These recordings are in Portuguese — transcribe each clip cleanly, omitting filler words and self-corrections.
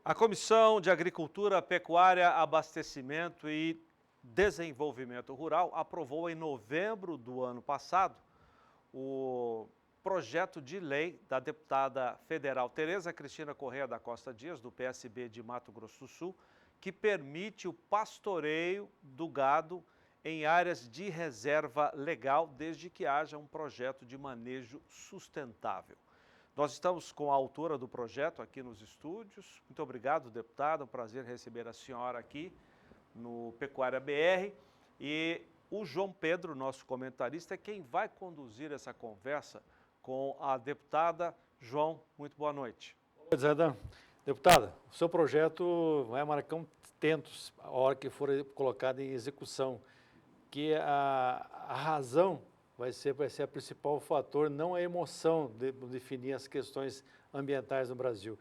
A Comissão de Agricultura, Pecuária, Abastecimento e Desenvolvimento Rural aprovou em novembro do ano passado o projeto de lei da deputada federal Tereza Cristina Corrêa da Costa Dias, do PSB de Mato Grosso do Sul, que permite o pastoreio do gado em áreas de reserva legal, desde que haja um projeto de manejo sustentável. Nós estamos com a autora do projeto aqui nos estúdios. Muito obrigado, deputada. É um prazer receber a senhora aqui no Pecuária BR. E o João Pedro, nosso comentarista, é quem vai conduzir essa conversa com a deputada. João, muito boa noite. Oi, Zé. Deputada, o seu projeto vai marcar um tentos a hora que for colocado em execução, que a razão vai ser o principal fator, não a emoção de definir as questões ambientais no Brasil.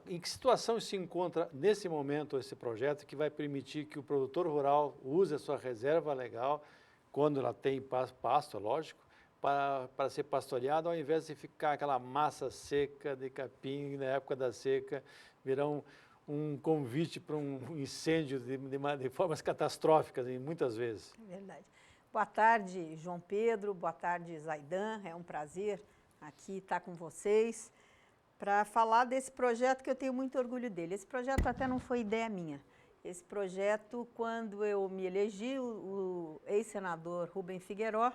Em que situação se encontra nesse momento esse projeto que vai permitir que o produtor rural use a sua reserva legal, quando ela tem pasto, é lógico, para ser pastoreado, ao invés de ficar aquela massa seca de capim na época da seca, virar um convite para um incêndio de formas catastróficas, muitas vezes. É verdade. Boa tarde, João Pedro, boa tarde, Zaidan, é um prazer aqui estar com vocês para falar desse projeto que eu tenho muito orgulho dele. Esse projeto até não foi ideia minha. Esse projeto, quando eu me elegi, o ex-senador Rubem Figueiró,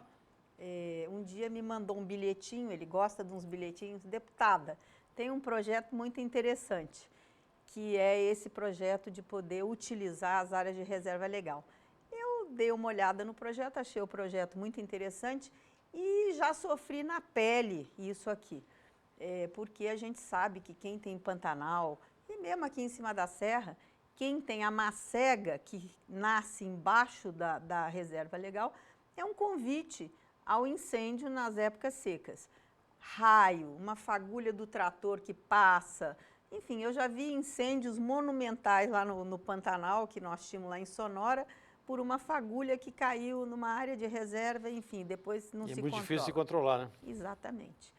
um dia me mandou um bilhetinho, ele gosta de uns bilhetinhos, deputada, tem um projeto muito interessante, que é esse projeto de poder utilizar as áreas de reserva legal. Eu dei uma olhada no projeto, achei o projeto muito interessante e já sofri na pele isso aqui. Porque a gente sabe que quem tem Pantanal, e mesmo aqui em cima da serra, quem tem a macega que nasce embaixo da reserva legal, é um convite ao incêndio nas épocas secas. Raio, uma fagulha do trator que passa, enfim, eu já vi incêndios monumentais lá no Pantanal, que nós tínhamos lá em Sonora, por uma fagulha que caiu numa área de reserva, enfim, depois não se controla. É muito difícil de controlar, né? Exatamente.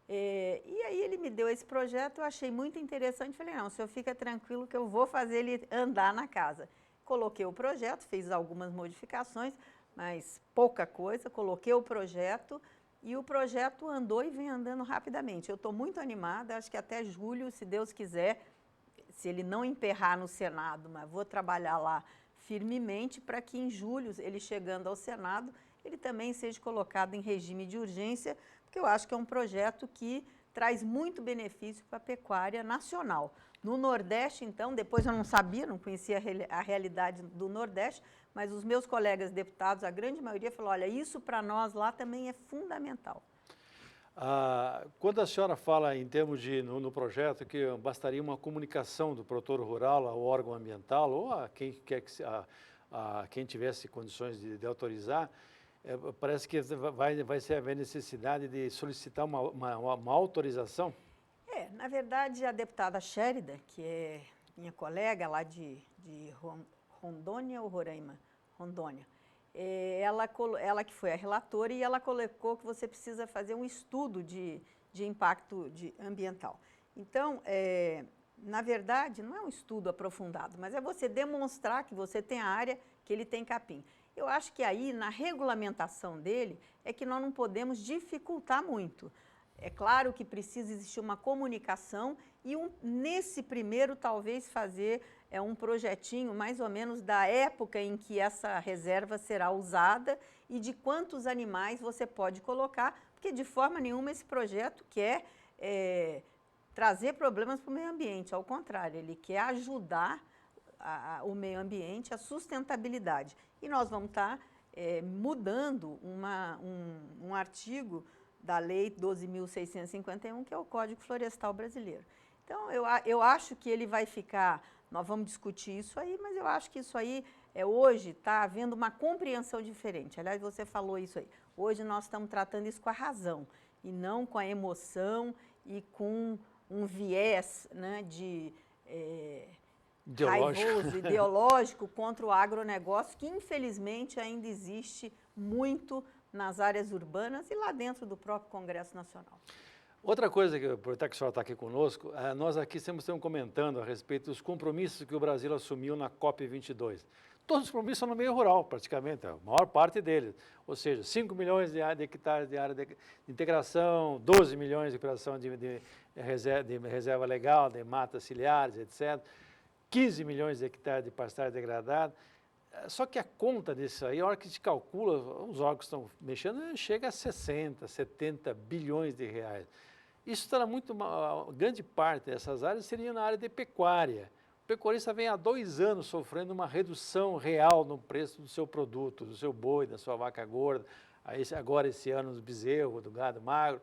E aí ele me deu esse projeto, eu achei muito interessante, falei, não, o senhor fica tranquilo que eu vou fazer ele andar na casa. Coloquei o projeto, fiz algumas modificações, mas pouca coisa, coloquei o projeto e o projeto andou e vem andando rapidamente. Eu estou muito animada, acho que até julho, se Deus quiser, se ele não emperrar no Senado, mas vou trabalhar lá firmemente para que em julho, ele chegando ao Senado, ele também seja colocado em regime de urgência, porque eu acho que é um projeto que traz muito benefício para a pecuária nacional. No Nordeste, então, depois eu não sabia, não conhecia a realidade do Nordeste, mas os meus colegas deputados, a grande maioria, falou, olha, isso para nós lá também é fundamental. Quando a senhora fala em termos no projeto que bastaria uma comunicação do produtor rural ao órgão ambiental ou a quem quer a quem tivesse condições de autorizar, parece que vai ser haver necessidade de solicitar uma autorização? Na verdade, a deputada Chérida, que é minha colega lá de Rondônia ou Roraima? Rondônia. Ela que foi a relatora e ela colocou que você precisa fazer um estudo de impacto ambiental. Então, na verdade, não é um estudo aprofundado, mas é você demonstrar que você tem a área que ele tem capim. Eu acho que aí, na regulamentação dele, é que nós não podemos dificultar muito. É claro que precisa existir uma comunicação e nesse primeiro talvez fazer um projetinho mais ou menos da época em que essa reserva será usada e de quantos animais você pode colocar, porque de forma nenhuma esse projeto quer trazer problemas para o meio ambiente, ao contrário, ele quer ajudar o meio ambiente, a sustentabilidade. E nós vamos estar mudando um artigo da Lei 12.651, que é o Código Florestal Brasileiro. Então, eu acho que ele vai ficar, nós vamos discutir isso aí, mas eu acho que isso aí, hoje está havendo uma compreensão diferente. Aliás, você falou isso aí. Hoje nós estamos tratando isso com a razão, e não com a emoção e com um viés, né, raivoso, ideológico contra o agronegócio, que infelizmente ainda existe muito nas áreas urbanas e lá dentro do próprio Congresso Nacional. Outra coisa, que aproveitar que o senhor está aqui conosco, nós aqui sempre estamos comentando a respeito dos compromissos que o Brasil assumiu na COP22. Todos os compromissos são no meio rural, praticamente, a maior parte deles. Ou seja, 5 milhões de hectares de área de integração, 12 milhões de criação de reserva legal, de matas ciliares, etc. 15 milhões de hectares de pastagem degradada. Só que a conta disso aí, a hora que se calcula, os órgãos que estão mexendo, chega a 60, 70 bilhões de reais. Isso estará muito, grande parte dessas áreas seria na área de pecuária. O pecuarista vem há 2 anos sofrendo uma redução real no preço do seu produto, do seu boi, da sua vaca gorda, agora esse ano do bezerro, do gado magro.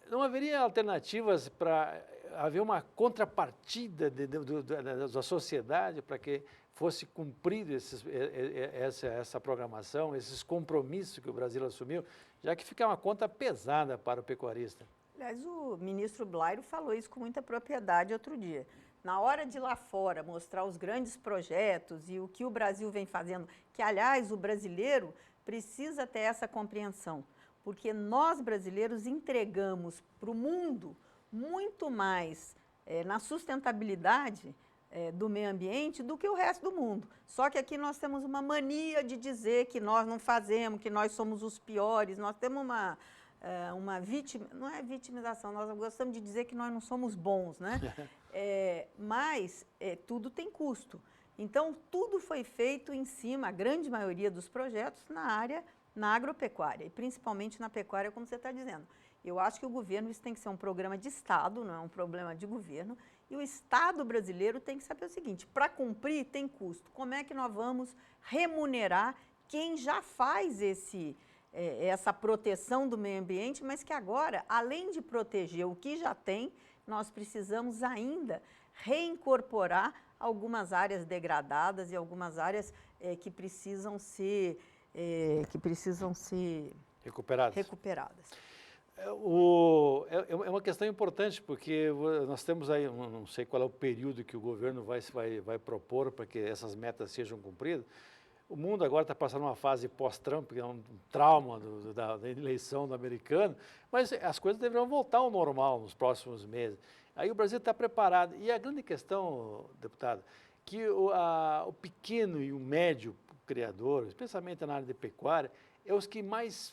Não haveria alternativas para haver uma contrapartida da sociedade para que fosse cumprido essa programação, esses compromissos que o Brasil assumiu, já que fica uma conta pesada para o pecuarista? Aliás, o ministro Blairo falou isso com muita propriedade outro dia. Na hora de ir lá fora mostrar os grandes projetos e o que o Brasil vem fazendo, que, aliás, o brasileiro precisa ter essa compreensão, porque nós brasileiros entregamos para o mundo muito mais na sustentabilidade do meio ambiente do que o resto do mundo. Só que aqui nós temos uma mania de dizer que nós não fazemos, que nós somos os piores, nós temos uma não é vitimização, nós gostamos de dizer que nós não somos bons, né? Mas tudo tem custo. Então, tudo foi feito em cima, a grande maioria dos projetos, na agropecuária, e principalmente na pecuária, como você está dizendo. Eu acho que o governo, isso tem que ser um programa de Estado, não é um problema de governo, e o Estado brasileiro tem que saber o seguinte, para cumprir tem custo. Como é que nós vamos remunerar quem já faz essa proteção do meio ambiente, mas que agora, além de proteger o que já tem, nós precisamos ainda reincorporar algumas áreas degradadas e algumas áreas que precisam ser recuperadas. É uma questão importante, porque nós temos aí, não sei qual é o período que o governo vai propor para que essas metas sejam cumpridas. O mundo agora está passando uma fase pós-Trump, que é um trauma da eleição do americano, mas as coisas deverão voltar ao normal nos próximos meses. Aí o Brasil está preparado. E a grande questão, deputado, que o pequeno e o médio criador, especialmente na área de pecuária, é os que mais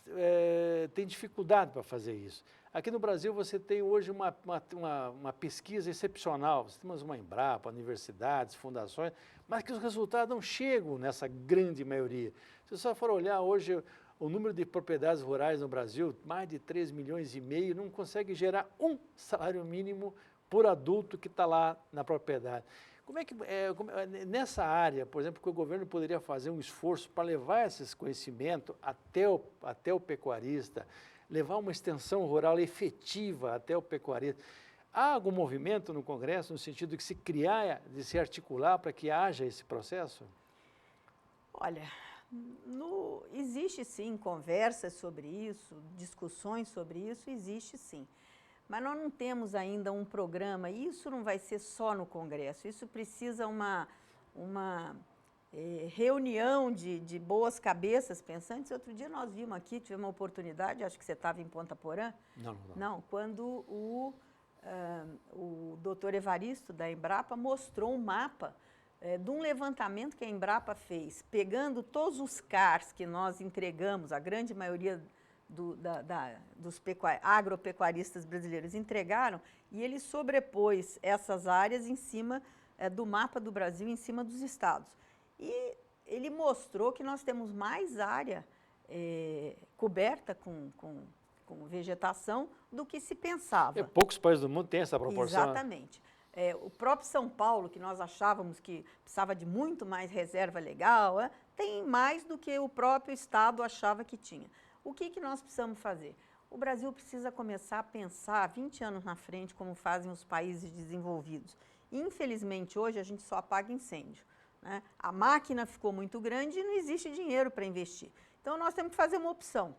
têm dificuldade para fazer isso. Aqui no Brasil você tem hoje uma pesquisa excepcional, você tem uma Embrapa, universidades, fundações, mas que os resultados não chegam nessa grande maioria. Se você só for olhar hoje o número de propriedades rurais no Brasil, mais de 3,5 milhões, não consegue gerar um salário mínimo por adulto que está lá na propriedade. Como é que, nessa área, por exemplo, que o governo poderia fazer um esforço para levar esses conhecimentos até o pecuarista, levar uma extensão rural efetiva até o pecuarista? Há algum movimento no Congresso no sentido de se criar, de se articular para que haja esse processo? Olha, existe sim conversas sobre isso, discussões sobre isso, existe sim. Mas nós não temos ainda um programa, e isso não vai ser só no Congresso, isso precisa uma reunião de boas cabeças pensantes. Outro dia nós vimos aqui, tivemos uma oportunidade, acho que você estava em Ponta Porã. Não, quando o doutor Evaristo, da Embrapa, mostrou um mapa de um levantamento que a Embrapa fez, pegando todos os CARs que nós entregamos, a grande maioria dos agropecuaristas brasileiros entregaram, e ele sobrepôs essas áreas em cima do mapa do Brasil, em cima dos estados. E ele mostrou que nós temos mais área coberta com vegetação do que se pensava. Poucos países do mundo têm essa proporção. Exatamente. O próprio São Paulo, que nós achávamos que precisava de muito mais reserva legal, tem mais do que o próprio estado achava que tinha. O que nós precisamos fazer? O Brasil precisa começar a pensar 20 anos na frente, como fazem os países desenvolvidos. Infelizmente, hoje a gente só apaga incêndio, né? A máquina ficou muito grande e não existe dinheiro para investir. Então, nós temos que fazer uma opção.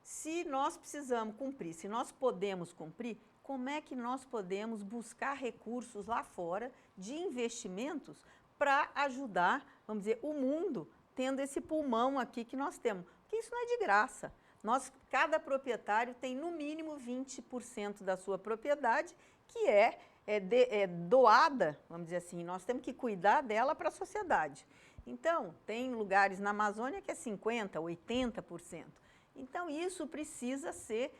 Se nós precisamos cumprir, se nós podemos cumprir, como é que nós podemos buscar recursos lá fora de investimentos para ajudar, vamos dizer, o mundo tendo esse pulmão aqui que nós temos? Porque isso não é de graça. Cada proprietário tem no mínimo 20% da sua propriedade que é doada, vamos dizer assim, nós temos que cuidar dela para a sociedade. Então, tem lugares na Amazônia que é 50%, 80%. Então, isso precisa ser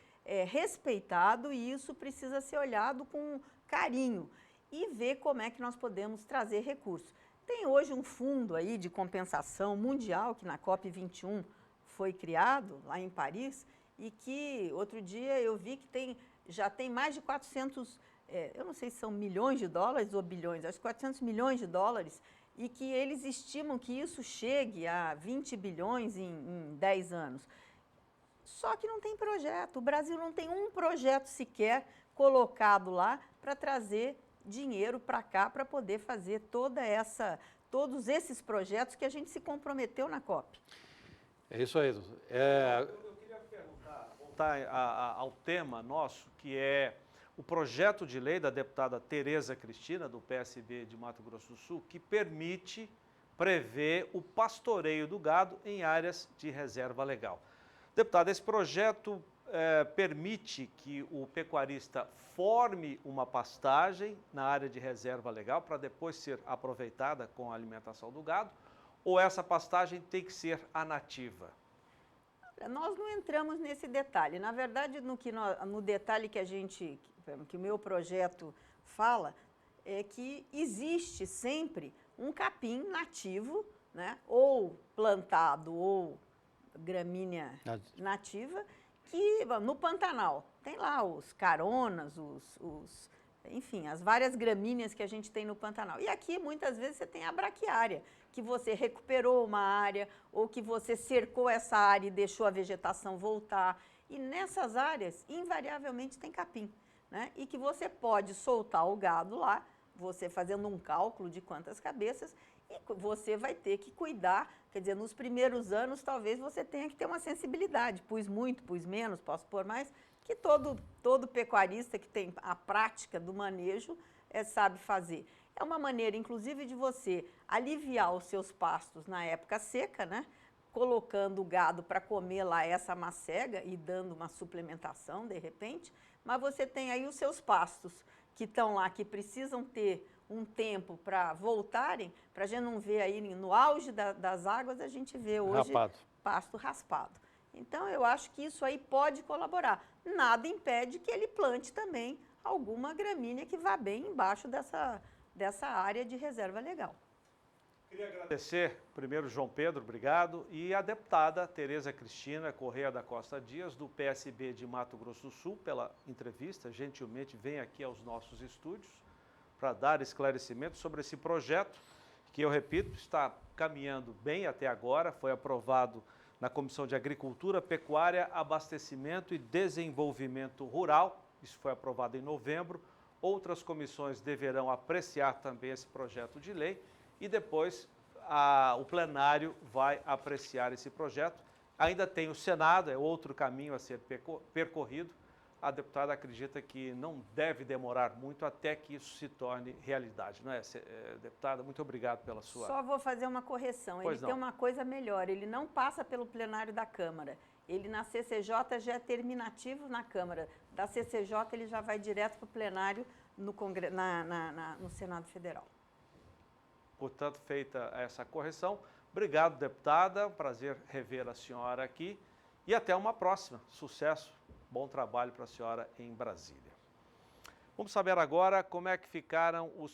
respeitado e isso precisa ser olhado com carinho e ver como é que nós podemos trazer recursos. Tem hoje um fundo aí de compensação mundial que na COP21 foi criado lá em Paris e que outro dia eu vi que já tem mais de 400, eu não sei se são milhões de dólares ou bilhões, acho que 400 milhões de dólares e que eles estimam que isso chegue a 20 bilhões em 10 anos. Só que não tem projeto, o Brasil não tem um projeto sequer colocado lá para trazer dinheiro para cá para poder fazer todos esses projetos que a gente se comprometeu na COP. É isso aí, doutor. Eu queria voltar ao tema nosso, que é o projeto de lei da deputada Tereza Cristina, do PSB de Mato Grosso do Sul, que prevê o pastoreio do gado em áreas de reserva legal. Deputada, esse projeto permite que o pecuarista forme uma pastagem na área de reserva legal para depois ser aproveitada com a alimentação do gado, ou essa pastagem tem que ser a nativa? Nós não entramos nesse detalhe. Na verdade, no detalhe que o meu projeto fala, é que existe sempre um capim nativo, né, ou plantado ou gramínea nativa, que no Pantanal tem lá os caronas, enfim, as várias gramíneas que a gente tem no Pantanal. E aqui, muitas vezes, você tem a braquiária, que você recuperou uma área ou que você cercou essa área e deixou a vegetação voltar. E nessas áreas, invariavelmente, tem capim, né? E que você pode soltar o gado lá, você fazendo um cálculo de quantas cabeças, e você vai ter que cuidar, quer dizer, nos primeiros anos talvez você tenha que ter uma sensibilidade, pus muito, pus menos, posso pôr mais, que todo pecuarista que tem a prática do manejo sabe fazer. É uma maneira, inclusive, de você aliviar os seus pastos na época seca, né? Colocando o gado para comer lá essa macega e dando uma suplementação, de repente, mas você tem aí os seus pastos que estão lá, que precisam ter um tempo para voltarem, para a gente não ver aí no auge das águas, a gente vê hoje pasto raspado. Então, eu acho que isso aí pode colaborar. Nada impede que ele plante também alguma gramínea que vá bem embaixo dessa área de reserva legal. Queria agradecer primeiro João Pedro, obrigado, e a deputada Tereza Cristina Correia da Costa Dias, do PSB de Mato Grosso do Sul, pela entrevista, gentilmente vem aqui aos nossos estúdios para dar esclarecimento sobre esse projeto, que eu repito, está caminhando bem até agora, foi aprovado na Comissão de Agricultura, Pecuária, Abastecimento e Desenvolvimento Rural, isso foi aprovado em novembro. Outras comissões deverão apreciar também esse projeto de lei e depois o plenário vai apreciar esse projeto. Ainda tem o Senado, é outro caminho a ser percorrido. A deputada acredita que não deve demorar muito até que isso se torne realidade, não é, deputada? Muito obrigado pela sua... Só vou fazer uma correção, ele tem uma coisa melhor, ele não passa pelo plenário da Câmara, ele na CCJ já é terminativo na Câmara, da CCJ ele já vai direto para o plenário no Senado Federal. Portanto, feita essa correção, obrigado, deputada, prazer rever a senhora aqui e até uma próxima, sucesso. Bom trabalho para a senhora em Brasília. Vamos saber agora como é que ficaram os